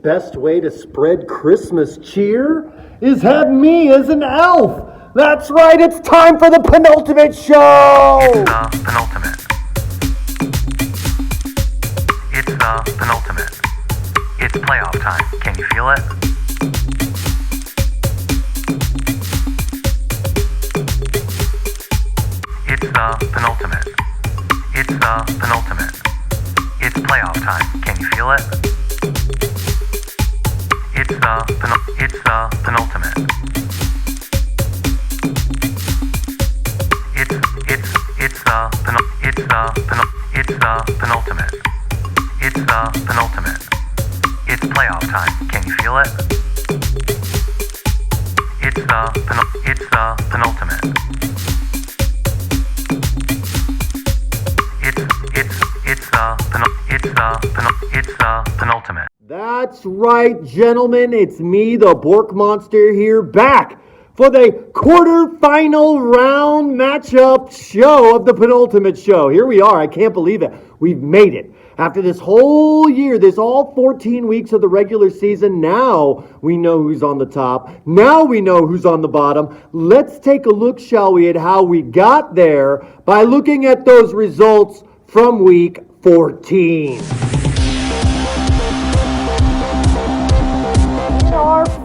best way to spread Christmas cheer is have me as an elf. That's right, it's time for the Penultimate Show! It's the Penultimate. It's the Penultimate. It's playoff time. Can you feel it? It's the Penultimate. It's the Penultimate. It's playoff time. Can you feel it? It's the Penultimate. It's the Penultimate. It's the Penultimate. It's playoff time. Can you feel it? It's the Penultimate. It's the Penultimate. That's right, gentlemen. It's me, the Bork Monster, here back for the quarterfinal round matchup show of the Penultimate Show. Here we are. I can't believe it. We've made it. After this whole year, all 14 weeks of the regular season, now we know who's on the top. Now we know who's on the bottom. Let's take a look, shall we, at how we got there by looking at those results from week 14.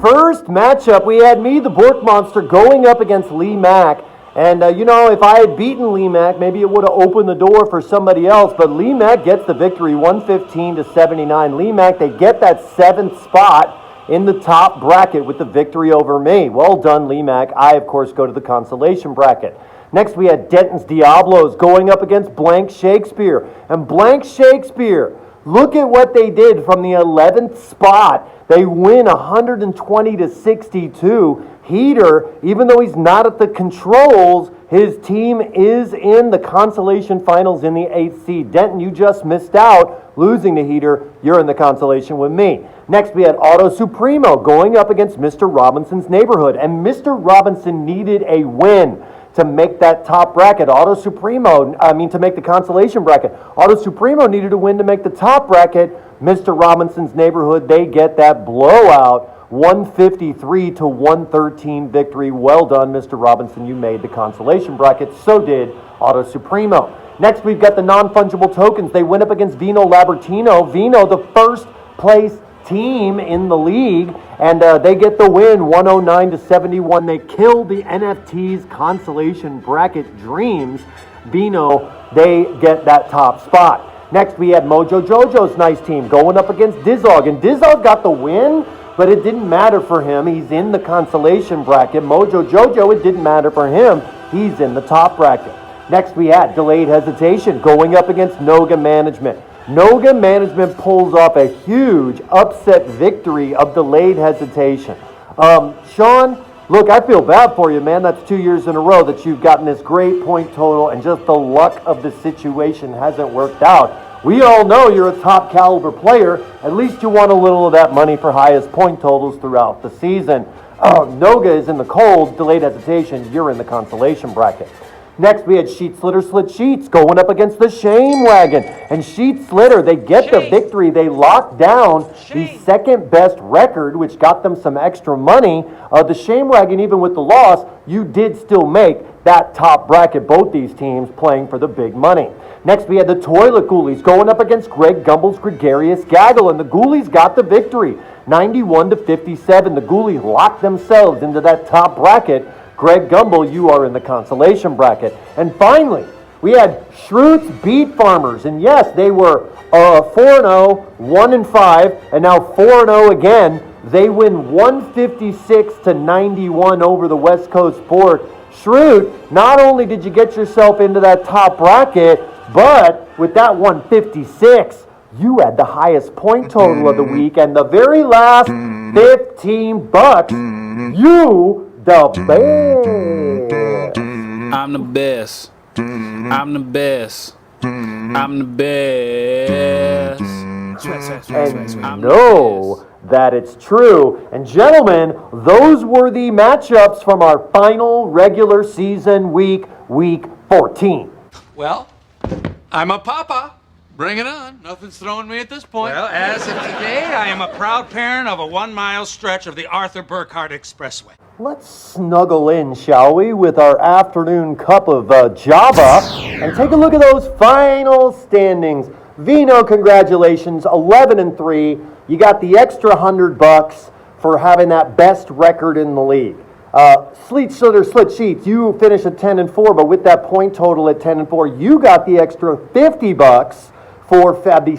First matchup, we had me, the Bork Monster, going up against Lee Mack. And, if I had beaten Lee Mack, maybe it would have opened the door for somebody else. But Lee Mack gets the victory, 115-79. Lee Mack, they get that 7th spot in the top bracket with the victory over me. Well done, Lee Mack. I, of course, go to the consolation bracket. Next, we had Denton's Diablos going up against Blank Shakespeare. And Blank Shakespeare, look at what they did from the 11th spot. They win 120-62. Heater, even though he's not at the controls, his team is in the consolation finals in the 8th seed. Denton, you just missed out losing to Heater. You're in the consolation with me. Next, we had Auto Supremo going up against Mr. Robinson's Neighborhood. And Mr. Robinson needed a win to make that top bracket. To make the consolation bracket. Auto Supremo needed a win to make the top bracket. Mr. Robinson's Neighborhood, they get that blowout, 153-113 victory. Well done, Mr. Robinson. You made the consolation bracket. So did Auto Supremo. Next, we've got the non-fungible tokens. They went up against Vino Labertino. Vino, the first place team in the league, and they get the win, 109-71. They killed the NFT's consolation bracket dreams. Vino, they get that top spot. Next, we had Mojo Jojo's nice team going up against Dizog, and Dizog got the win, but it didn't matter for him. He's in the consolation bracket. Mojo Jojo, it didn't matter for him. He's in the top bracket. Next, we had Delayed Hesitation going up against Noga Management. Noga Management pulls off a huge upset victory of Delayed Hesitation. Sean, look, I feel bad for you, man. That's 2 years in a row that you've gotten this great point total, and just the luck of the situation hasn't worked out. We all know you're a top caliber player. At least you want a little of that money for highest point totals throughout the season. Noga is in the cold. Delayed Hesitation, you're in the consolation bracket. Next, we had Sheet Slitter Slit Sheets going up against the Shame Wagon. And Sheet Slitter, they get the victory. They lock down the second best record, which got them some extra money. The Shame Wagon, even with the loss, you did still make that top bracket. Both these teams playing for the big money. Next, we had the Toilet Ghoulies going up against Greg Gumbel's Gregarious Gaggle. And the Ghoulies got the victory, 91-57. The Ghoulies locked themselves into that top bracket. Greg Gumbel, you are in the consolation bracket. And finally, we had Schroot's Beet Farmers. And yes, they were 4-0, 1-5, and now 4-0 again. They win 156-91 over the West Coast Sport. Schroot, not only did you get yourself into that top bracket, but with that 156, you had the highest point total of the week. And the very last 15 bucks, you the best. I'm the best. I'm the best. I'm the best. And know that it's true. And gentlemen, those were the matchups from our final regular season week 14. Well, I'm a papa. Bring it on. Nothing's throwing me at this point. Well, as of today, I am a proud parent of a 1-mile stretch of the Arthur Burkhart Expressway. Let's snuggle in, shall we, with our afternoon cup of Java and take a look at those final standings. Vino, congratulations, 11-3. You got the extra $100 for having that best record in the league. Slit Sheets, you finished at 10-4, but with that point total at 10-4, you got the extra $50 for the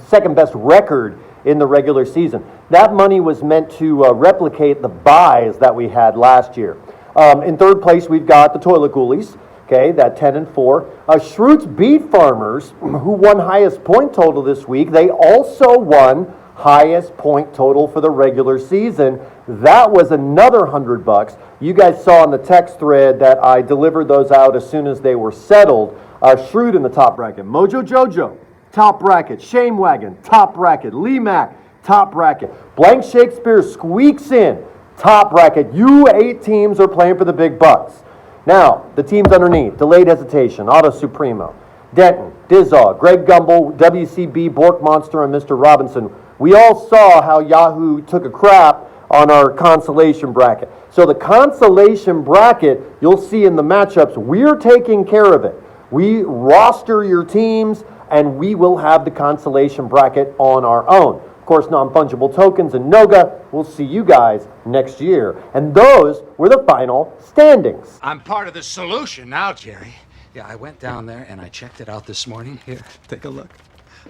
second best record in the regular season. That money was meant to replicate the buys that we had last year. In third place, we've got the Toilet Ghoulies, okay, that 10-4. Schroot's Beet Farmers, who won highest point total this week, they also won highest point total for the regular season. That was another $100. You guys saw in the text thread that I delivered those out as soon as they were settled. Schroot in the top bracket. Mojo Jojo, top bracket. Shame Wagon, top bracket. Lee Mack, top bracket. Blank Shakespeare squeaks in, top bracket. You 8 teams are playing for the big bucks. Now, the teams underneath, Delayed Hesitation, Auto Supremo, Denton, Dizog, Greg Gumbel, WCB, Bork Monster, and Mr. Robinson. We all saw how Yahoo took a crap on our consolation bracket. So the consolation bracket, you'll see in the matchups, we're taking care of it. We roster your teams, and we will have the consolation bracket on our own. Of course, non-fungible tokens and Noga, we'll see you guys next year. And those were the final standings. I'm part of the solution now, Jerry. Yeah, I went down there and I checked it out this morning. Here, take a look.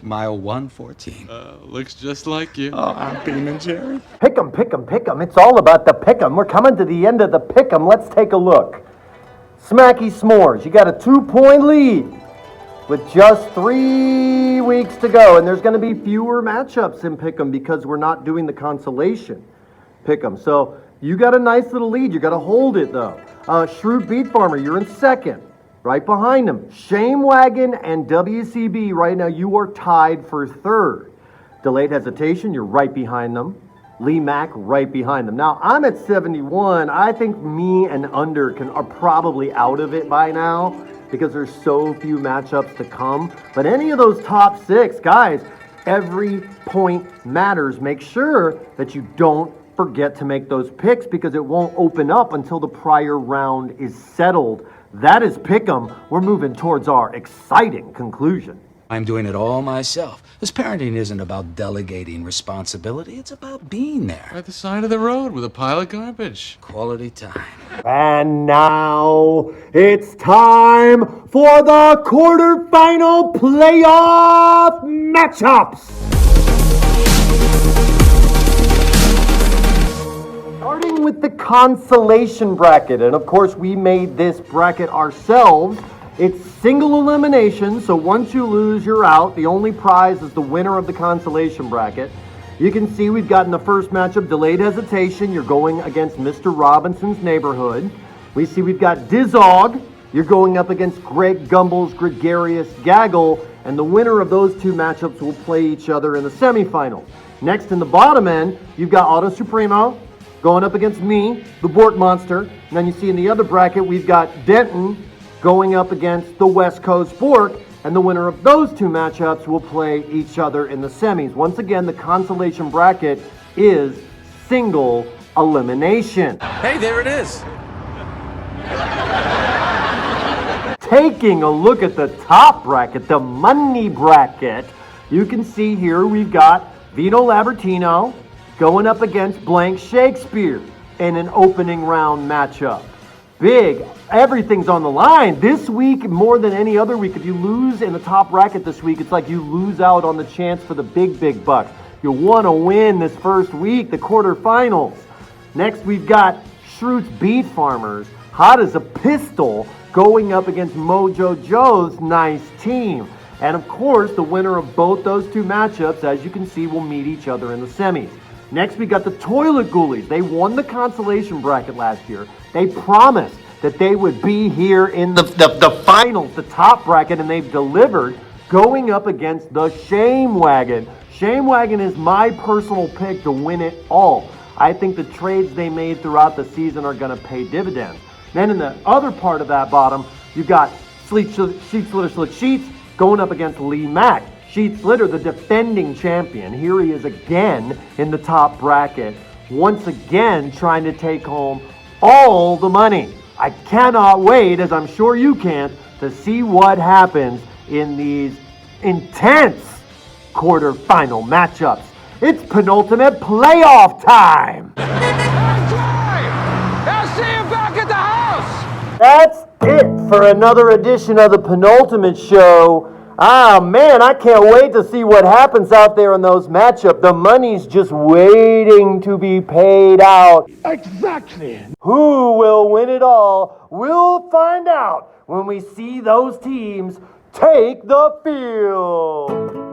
Mile 114. Looks just like you. Oh, I'm beaming, Jerry. Pick 'em, pick 'em, pick 'em. It's all about the pick 'em. We're coming to the end of the pick 'em. Let's take a look. Smacky S'mores, you got a 2-point lead with just 3 weeks to go. And there's going to be fewer matchups in pick 'em because we're not doing the consolation pick 'em. So you got a nice little lead. You got to hold it, though. Shrewd Beet Farmer, you're in second. Right behind them, Shame Wagon and WCB. Right now, you are tied for third. Delayed Hesitation, you're right behind them. Lee Mack, right behind them. Now, I'm at 71. I think me and Under are probably out of it by now because there's so few matchups to come. But any of those top 6, guys, every point matters. Make sure that you don't forget to make those picks because it won't open up until the prior round is settled. That is Pick'em. We're moving towards our exciting conclusion. I'm doing it all myself. This parenting isn't about delegating responsibility. It's about being there. At the side of the road with a pile of garbage. Quality time. And now it's time for the quarterfinal playoff matchups. Starting with the consolation bracket, and of course we made this bracket ourselves. It's single elimination, so once you lose, you're out. The only prize is the winner of the consolation bracket. You can see we've got in the first matchup, Delayed Hesitation. You're going against Mr. Robinson's Neighborhood. We see we've got Dizog. You're going up against Greg Gumbel's Gregarious Gaggle, and the winner of those 2 matchups will play each other in the semifinals. Next, in the bottom end, you've got Auto Supremo going up against me, the Bork Monster. And then you see in the other bracket, we've got Denton going up against the West Coast Bork. And the winner of those 2 matchups will play each other in the semis. Once again, the consolation bracket is single elimination. Hey, there it is. Taking a look at the top bracket, the money bracket, you can see here we've got Vino Labertino going up against Blank Shakespeare in an opening round matchup. Big, everything's on the line. This week, more than any other week, if you lose in the top bracket this week, it's like you lose out on the chance for the big bucks. You want to win this first week, the quarterfinals. Next, we've got Schroot's Beet Farmers, hot as a pistol, going up against Mojo Joe's nice team. And of course, the winner of both those 2 matchups, as you can see, will meet each other in the semis. Next, we got the Toilet Ghoulies. They won the consolation bracket last year. They promised that they would be here in the finals, the top bracket, and they've delivered, going up against the Shame Wagon. Shame Wagon is my personal pick to win it all. I think the trades they made throughout the season are going to pay dividends. Then in the other part of that bottom, you got Slick Sheets, going up against Lee Mack. Sheet Slitter, the defending champion. Here he is again in the top bracket, once again trying to take home all the money. I cannot wait, as I'm sure you can't, to see what happens in these intense quarterfinal matchups. It's penultimate playoff time! I'll see you back at the house! That's it for another edition of the Penultimate Show. Ah, man, I can't wait to see what happens out there in those matchups. The money's just waiting to be paid out. Exactly. Who will win it all? We'll find out when we see those teams take the field.